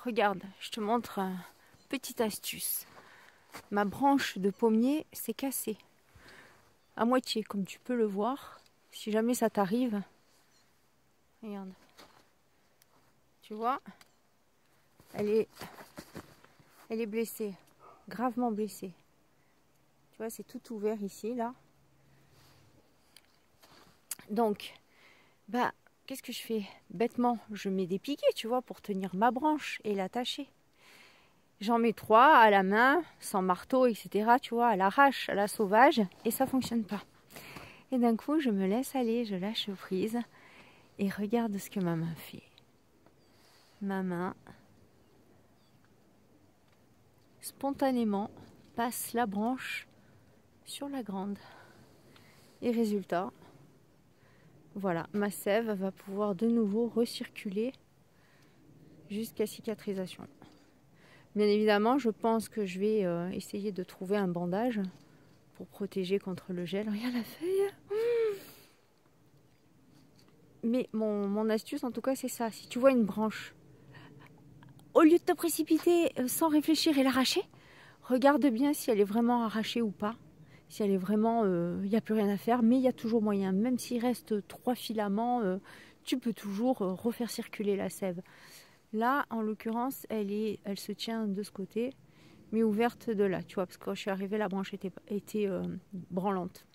regarde, je te montre une petite astuce. Ma branche de pommier s'est cassée. À moitié, comme tu peux le voir. Si jamais ça t'arrive. Regarde. Tu vois, elle est blessée. Gravement blessée. Tu vois, c'est tout ouvert ici, là. Donc, bah, qu'est-ce que je fais? Bêtement, je mets des piquets, tu vois, pour tenir ma branche et l'attacher. J'en mets 3 à la main, sans marteau, etc. Tu vois, à l'arrache, à la sauvage, et ça fonctionne pas. Et d'un coup, je me laisse aller, je lâche prise, et regarde ce que ma main fait. Ma main, spontanément, passe la branche sur la grande. Et résultat, voilà, ma sève va pouvoir de nouveau recirculer jusqu'à cicatrisation. Bien évidemment, je pense que je vais essayer de trouver un bandage pour protéger contre le gel. Regarde la feuille. Mais mon astuce, en tout cas, c'est ça. Si tu vois une branche, au lieu de te précipiter sans réfléchir et l'arracher, regarde bien si elle est vraiment arrachée ou pas. Si elle est vraiment... Il n'y a plus rien à faire, mais il y a toujours moyen. Même s'il reste 3 filaments, tu peux toujours refaire circuler la sève. Là, en l'occurrence, elle se tient de ce côté, mais ouverte de là, tu vois, parce que quand je suis arrivée, la branche était branlante.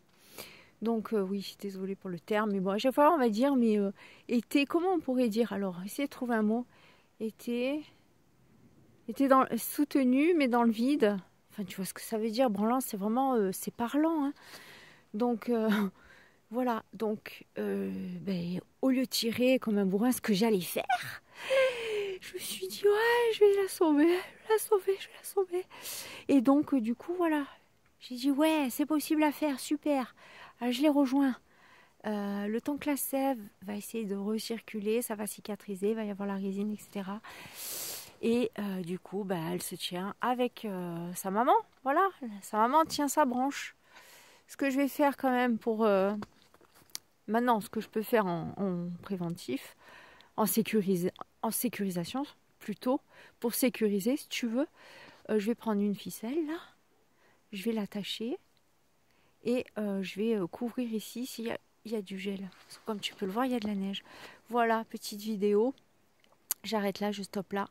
Donc oui, désolée pour le terme, mais bon, à chaque fois on va dire, mais était, comment on pourrait dire? Alors, essayez de trouver un mot. Était soutenu, mais dans le vide. Enfin, tu vois ce que ça veut dire, branlant, c'est vraiment, c'est parlant. Hein. Donc, voilà, donc, au lieu de tirer comme un bourrin, ce que j'allais faire, je me suis dit, ouais, je vais la sauver, je vais la sauver. Et donc, du coup, voilà, j'ai dit, ouais, c'est possible à faire, super. Alors, je l'ai rejoint. Le temps que la sève va essayer de recirculer, ça va cicatriser, il va y avoir la résine, etc. Et du coup, elle se tient avec sa maman. Voilà, sa maman tient sa branche. Ce que je vais faire quand même pour... maintenant, ce que je peux faire en préventif, en sécurisation plutôt, pour sécuriser, si tu veux, je vais prendre une ficelle, là, je vais l'attacher et je vais couvrir ici s'il y a du gel. Comme tu peux le voir, il y a de la neige. Voilà, petite vidéo. J'arrête là, je stoppe là.